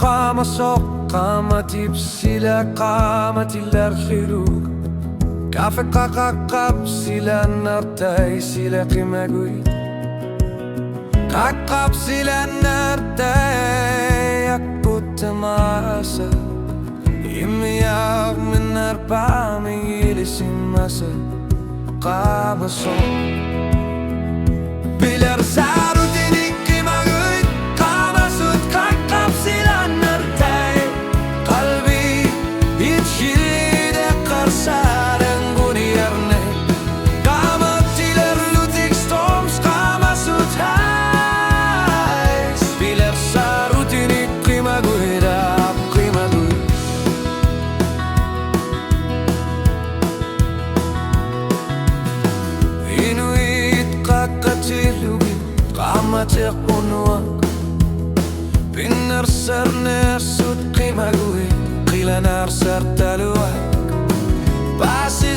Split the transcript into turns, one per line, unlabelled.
قام sok قامتي بسلا قامتي الارخيروك كافي قاقاقاب سلا نرتاي سلا قماقوي قاقاب سلا نرتاي أكوت ماسا يمياغ من أربع ميلي سماسا قاب صوت بلر سارو ديني قماقوي قام سود قاقاب سلا نرتاي قلبي يتشيد قرصار تقنوك بنر سرنا سود قيمة قوي قيل نار سر تلوك باسي